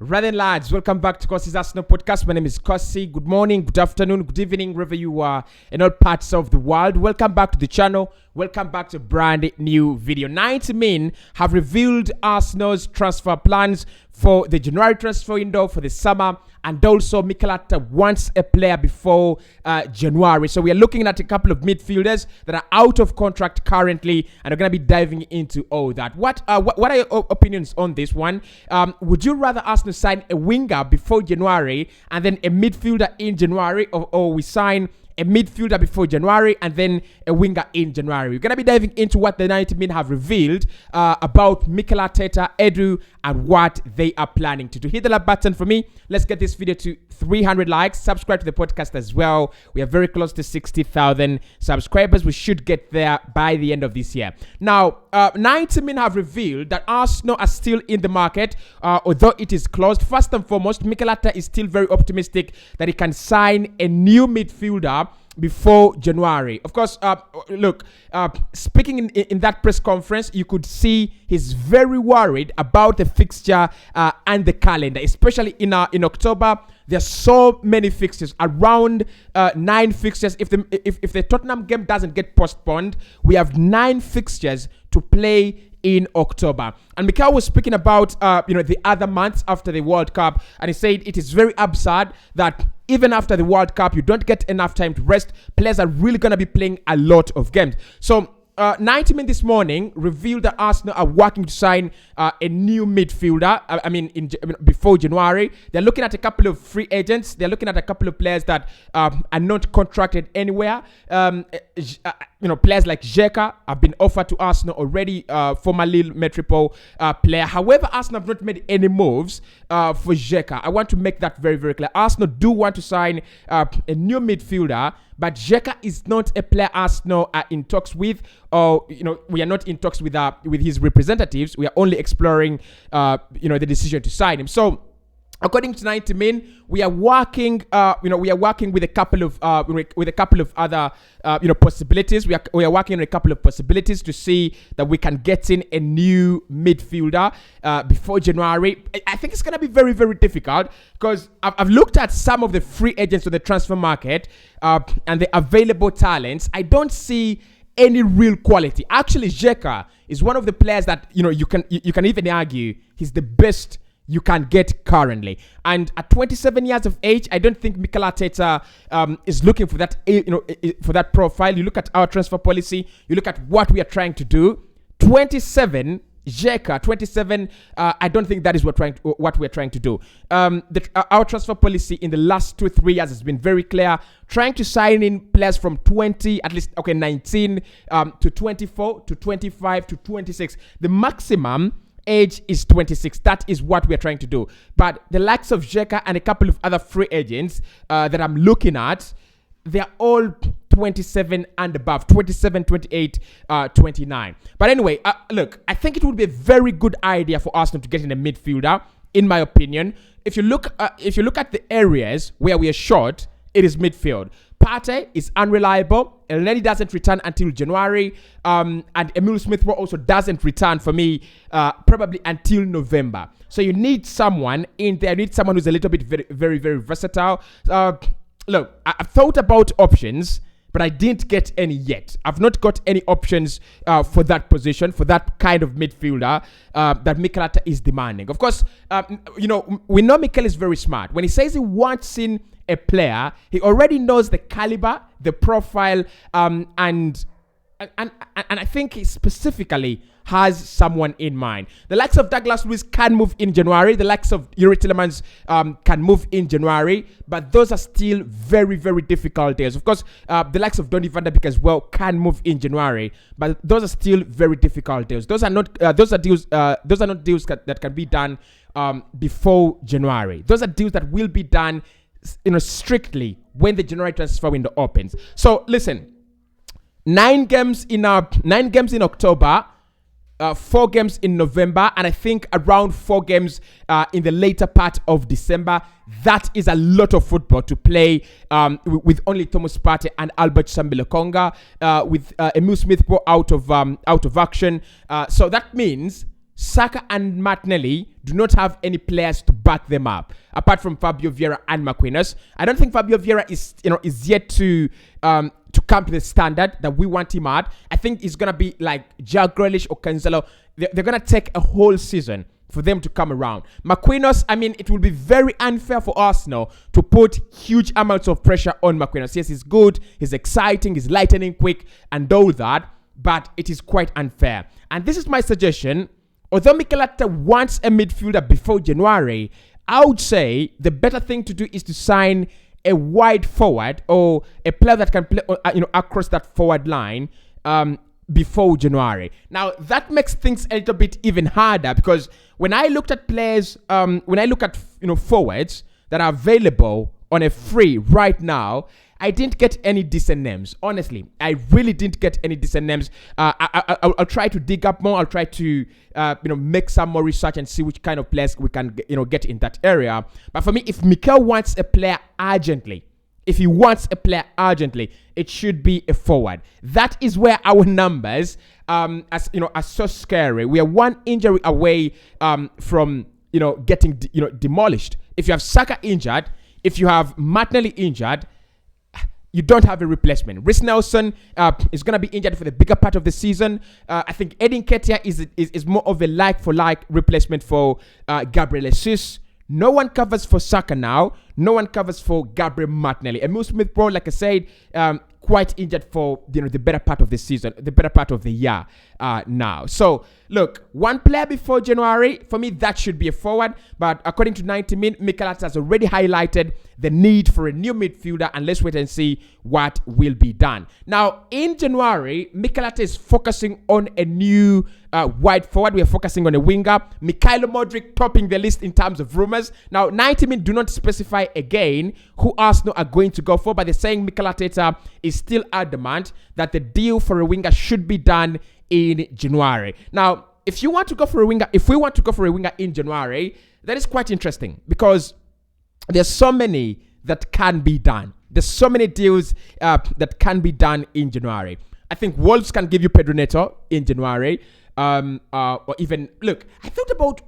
Rather lads, welcome back to Kossi's Arsenal podcast. My name is Kossi. Good morning, good afternoon, good evening, wherever you are in all parts of the world. Welcome back to the channel. Welcome back to a brand new video. 90 Min have revealed Arsenal's transfer plans for the January transfer window for the summer, and also Mikel Arteta wants a player before January. So we are looking at a couple of midfielders that are out of contract currently, and we're going to be diving into all that. What are your opinions on this one? Would you rather Arsenal sign a winger before January and then a midfielder in January, or we sign a midfielder before January and then a winger in January? We're going to be diving into what the 90 Min have revealed about Mikel Arteta, Edu, and what they are planning to do. Hit the like button for me. Let's get this video to 300 likes. Subscribe to the podcast as well. We are very close to 60,000 subscribers. We should get there by the end of this year. Now, 90 Min have revealed that Arsenal are still in the market, although it is closed. First and foremost, Mikel Arteta is still very optimistic that he can sign a new midfielder before January. Of course, speaking in that press conference, you could see he's very worried about the fixture and the calendar, especially in October. There's so many fixtures, around 9 fixtures. If the Tottenham game doesn't get postponed, we have 9 fixtures to play in October. And Mikel was speaking about the other months after the World Cup, and he said it is very absurd that even after the World Cup, you don't get enough time to rest. Players are really going to be playing a lot of games. So 90 Min this morning revealed that Arsenal are working to sign a new midfielder. Before January, they're looking at a couple of free agents. They're looking at a couple of players that are not contracted anywhere. Players like Xhaka have been offered to Arsenal already, former Lille Metropole player. However, Arsenal have not made any moves for Xhaka. I want to make that very, very clear. Arsenal do want to sign a new midfielder, but Xhaka is not a player Arsenal are in talks with, or we are not in talks with his representatives. We are only exploring the decision to sign him. So, according to 90 Min, we are working. With a couple of other possibilities. We are working on a couple of possibilities to see that we can get in a new midfielder before January. I think it's going to be very, very difficult because I've looked at some of the free agents on the transfer market and the available talents. I don't see any real quality. Actually, Xhaka is one of the players that you can even argue he's the best you can get currently. And at 27 years of age, I don't think Mikel Arteta is looking for that for that profile. You look at our transfer policy, you look at what we are trying to do. 27 Xhaka, 27. I don't think that is what we're trying to do. Our transfer policy in the last 2-3 years has been very clear, trying to sign in players from 19 to 24 to 25 to 26. The maximum age is 26. That is what we're trying to do. But the likes of Xhaka and a couple of other free agents that I'm looking at, they're all 27 and above, 27, 28, 29. But anyway, look, I think it would be a very good idea for Arsenal to get in a midfielder, in my opinion. If you look at the areas where we are short, it is midfield. Partey is unreliable. Elneny doesn't return until January. And Emile Smith-Rowe also doesn't return for me probably until November. So you need someone in there. You need someone who's a little bit very, very, very versatile. Look, I've thought about options, but I didn't get any yet. I've not got any options for that position, for that kind of midfielder that Mikel Arteta is demanding. Of course, we know Mikel is very smart. When he says he wants in a player, he already knows the caliber, the profile, and I think he specifically has someone in mind. The likes of Douglas Luiz can move in January. The likes of Yuri Tillemans can move in January, but those are still very, very difficult days. Of course, the likes of Donny van de Beek as well can move in January, but those are still very difficult deals. Those are not deals that can be done before January. Those are deals that will be done strictly when the January transfer window opens. So listen, 9 games in October, 4 games in November, and I think around 4 games in the later part of December. That is a lot of football to play with only Thomas Partey and Albert Sambi-Lokonga, with Emile Smith-Rowe out of action. So that means Saka and Martinelli do not have any players to back them up, apart from Fabio Vieira and Marquinhos. I don't think Fabio Vieira is yet to come to the standard that we want him at. I think it's gonna be like Jack Grealish or Cancelo. They're gonna take a whole season for them to come around. Marquinhos, I mean, it will be very unfair for Arsenal to put huge amounts of pressure on Marquinhos. Yes, he's good, he's exciting, he's lightning quick, and all that, but it is quite unfair. And this is my suggestion. Although Mikel Arteta wants a midfielder before January, I would say the better thing to do is to sign a wide forward or a player that can play, across that forward line before January. Now that makes things a little bit even harder, because when I looked at players, when I look at forwards that are available on a free right now, I didn't get any decent names. Honestly, I really didn't get any decent names. I'll try to dig up more. I'll try to make some more research and see which kind of players we can get in that area. But for me, if Mikel wants a player urgently, it should be a forward. That is where our numbers are so scary. We are one injury away from getting demolished. If you have Saka injured, if you have Martinelli injured, you don't have a replacement. Reece Nelson is going to be injured for the bigger part of the season. I think Edin Ketia is more of a like-for-like replacement for Gabriel Jesus. No one covers for Saka now. No one covers for Gabriel Martinelli. Emile Smith-Rowe, like I said, quite injured for the better part of the season, the better part of the year now. So look, one player before January, for me, that should be a forward. But according to 90 Min, Mikel Arteta has already highlighted the need for a new midfielder, and let's wait and see what will be done. Now, in January, Mikel Arteta is focusing on a new wide forward. We are focusing on a winger. Mikhailo Modric topping the list in terms of rumors. Now, 90 Min do not specify again who Arsenal are going to go for, but they're saying Mikel Arteta is still adamant that the deal for a winger should be done in January. Now, if we want to go for a winger in January, that is quite interesting, because there's so many that can be done. There's so many deals that can be done in January. I think Wolves can give you Pedro Neto in January. Or even, look, I thought about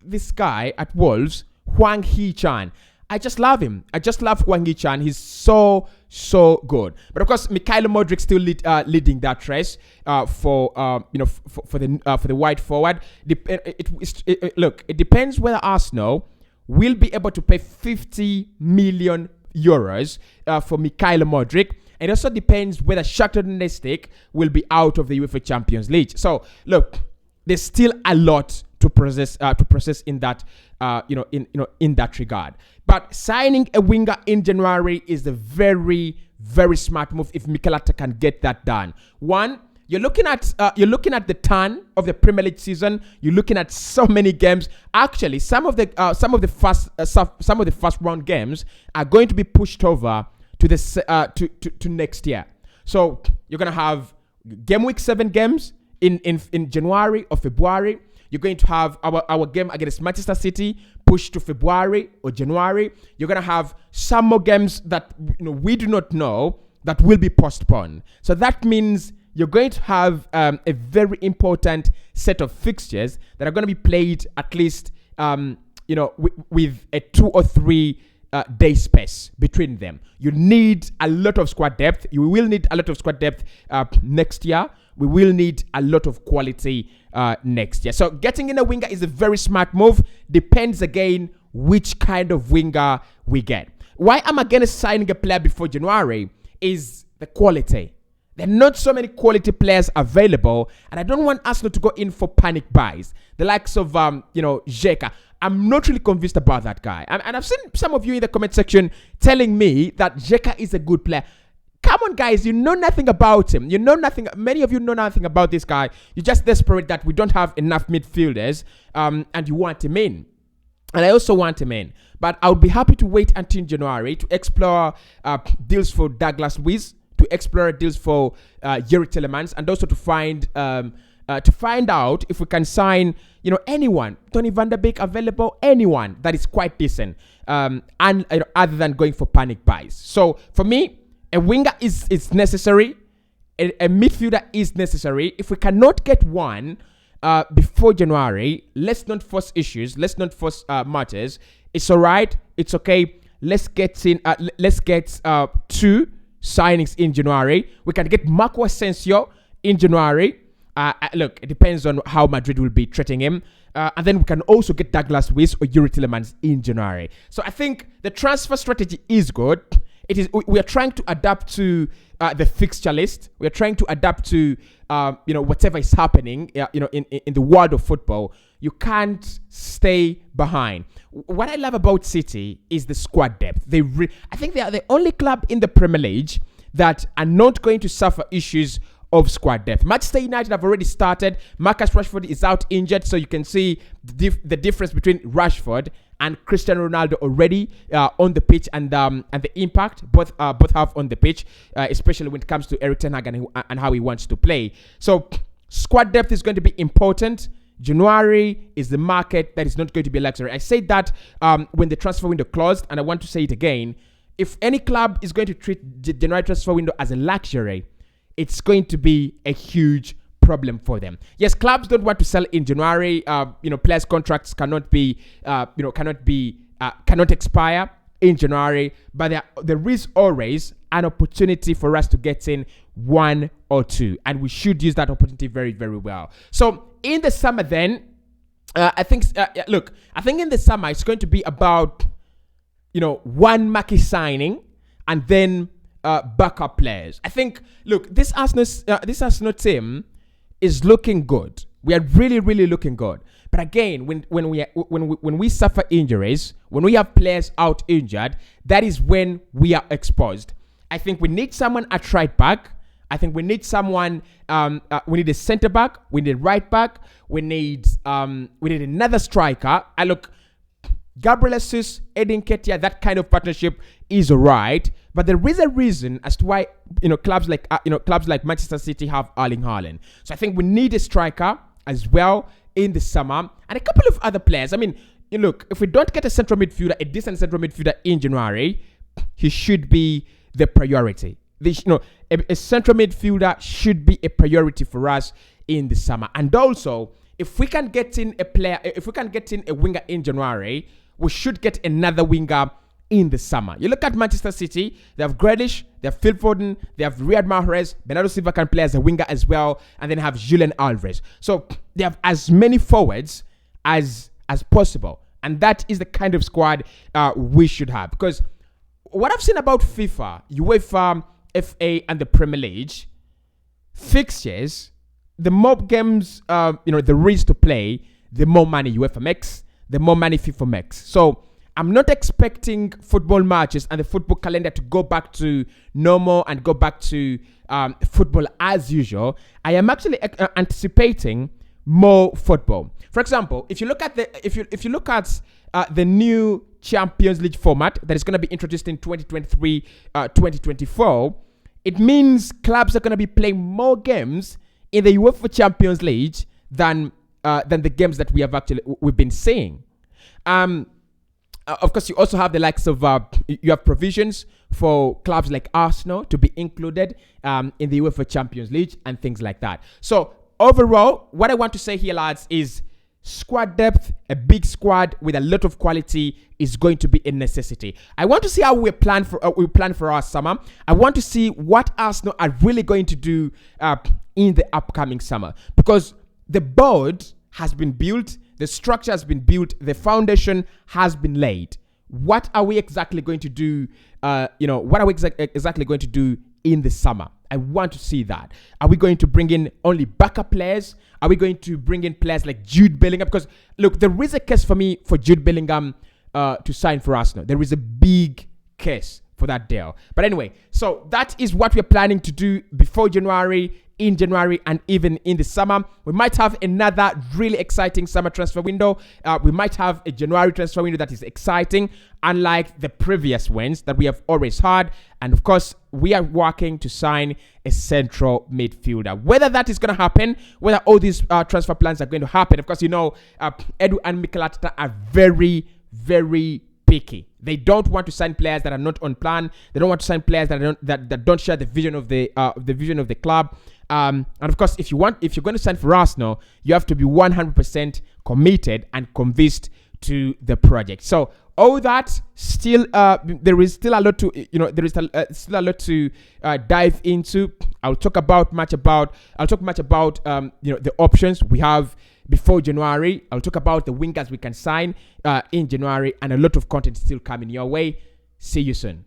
this guy at Wolves, Hwang Hee-chan. I just love him. I just love Hwang Hee-chan. He's so good. But of course, Mikhailo Modric still leading that race for the wide forward. Look, it depends whether Arsenal will be able to pay 50 million euros for Mikhailo Modric. It also depends whether Shakhtar Donetsk will be out of the UEFA Champions League. So look, there's still a lot to process in that in that regard. But signing a winger in January is a very, very smart move if Mikel Arteta can get that done. One, you're looking at the turn of the Premier League season. You're looking at so many games. Actually, some of the first round games are going to be pushed over to next year. So you're gonna have game week 7 games in January or February. You're going to have our game against Manchester City pushed to February or January. You're gonna have some more games that we do not know that will be postponed. So that means you're going to have a very important set of fixtures that are going to be played at least with a 2 or 3 day space between them. You need a lot of squad depth. You will need a lot of squad depth next year. We will need a lot of quality next year. So getting in a winger is a very smart move. Depends again which kind of winger we get. Why I'm against signing a player before January is the quality. There are not so many quality players available, and I don't want Arsenal to go in for panic buys. The likes of Xhaka. I'm not really convinced about that guy. And I've seen some of you in the comment section telling me that Xhaka is a good player. Come on, guys, you know nothing about him. You know nothing. Many of you know nothing about this guy. You're just desperate that we don't have enough midfielders, and you want him in. And I also want him in. But I would be happy to wait until January to explore deals for Douglas Luiz, to explore deals for Yuri Telemans, and also to find out if we can sign, anyone, Tony van der Beek available, anyone that is quite decent, and other than going for panic buys. So for me, a winger is necessary. A midfielder is necessary. If we cannot get one, before January. Let's not force issues. Let's not force matters. It's all right. It's okay. Let's get in. Let's get 2 signings in January. We can get Marco Asensio in January. Look, it depends on how Madrid will be treating him. And then we can also get Douglas Luiz or Yuri Tillemans in January. So I think the transfer strategy is good. It is. We are trying to adapt to the fixture list. We are trying to adapt to whatever is happening. In the world of football, you can't stay behind. What I love about City is the squad depth. I think they are the only club in the Premier League that are not going to suffer issues of squad depth. Manchester United have already started. Marcus Rashford is out injured, so you can see the difference between Rashford and Cristiano Ronaldo already on the pitch, and the impact both have on the pitch, especially when it comes to Erik ten Hag and how he wants to play. So squad depth is going to be important. January is the market that is not going to be a luxury. I said that when the transfer window closed, and I want to say it again. If any club is going to treat the January transfer window as a luxury, it's going to be a huge problem for them. Yes, clubs don't want to sell in January. Players' contracts cannot expire in January. But there is always an opportunity for us to get in 1 or 2, and we should use that opportunity very, very well. So in the summer, then I think in the summer it's going to be about one marquee signing and then backup players. I think, look, this Arsenal team is looking good. We are really, really looking good. But again, when we suffer injuries, when we have players out injured, that is when we are exposed. I think we need someone at right back. I think we need someone. We need a centre back. We need a right back. We need another striker. Gabriel Jesus, Edin Ketia, that kind of partnership is alright, but there is a reason as to why clubs like Manchester City have Erling Haaland. So I think we need a striker as well in the summer, and a couple of other players. I mean, look, if we don't get a central midfielder, a decent central midfielder in January, he should be the priority. A central midfielder should be a priority for us in the summer, and also if we can get in a winger in January, we should get another winger in the summer. You look at Manchester City, they have Grealish, they have Phil Foden, they have Riyad Mahrez, Bernardo Silva can play as a winger as well, and then have Julian Alvarez. So they have as many forwards as possible, and that is the kind of squad we should have. Because what I've seen about FIFA, UEFA, FA, and the Premier League, fixtures, the more games there is to play, the more money UEFA makes, the more money FIFA makes. So I'm not expecting football matches and the football calendar to go back to normal and go back to football as usual. I am actually anticipating more football. For example, if you look at the new Champions League format that is going to be introduced in 2023-2024, it means clubs are going to be playing more games in the UEFA Champions League than the games that we've been seeing. Of course, you also have the likes of you have provisions for clubs like Arsenal to be included in the UEFA Champions League and things like that. So overall, what I want to say here, lads, is squad depth, a big squad with a lot of quality is going to be a necessity. I want to see how we plan for our summer. I want to see what Arsenal are really going to do in the upcoming summer, because the board has been built, the structure has been built, the foundation has been laid. What are we exactly going to do? What are we exactly going to do in the summer? I want to see that. Are we going to bring in only backup players? Are we going to bring in players like Jude Bellingham? Because look, there is a case for me for Jude Bellingham to sign for Arsenal. There is a big case for that deal. But anyway, so that is what we're planning to do before January, in January, and even in the summer. We might have another really exciting summer transfer window. We might have a January transfer window that is exciting, unlike the previous ones that we have always had. And of course, we are working to sign a central midfielder. Whether that is going to happen, whether all these transfer plans are going to happen, of course, Edu and Mikel Arteta are very, very picky. They don't want to sign players that are not on plan. They don't want to sign players that don't share the vision of the club. And of course, if you're going to sign for Arsenal, you have to be 100% committed and convinced to the project. So all that still, there is still a lot to still a lot to dive into. I'll talk much about the options we have before January. I'll talk about the wingers we can sign in January, and a lot of content still coming your way. See you soon.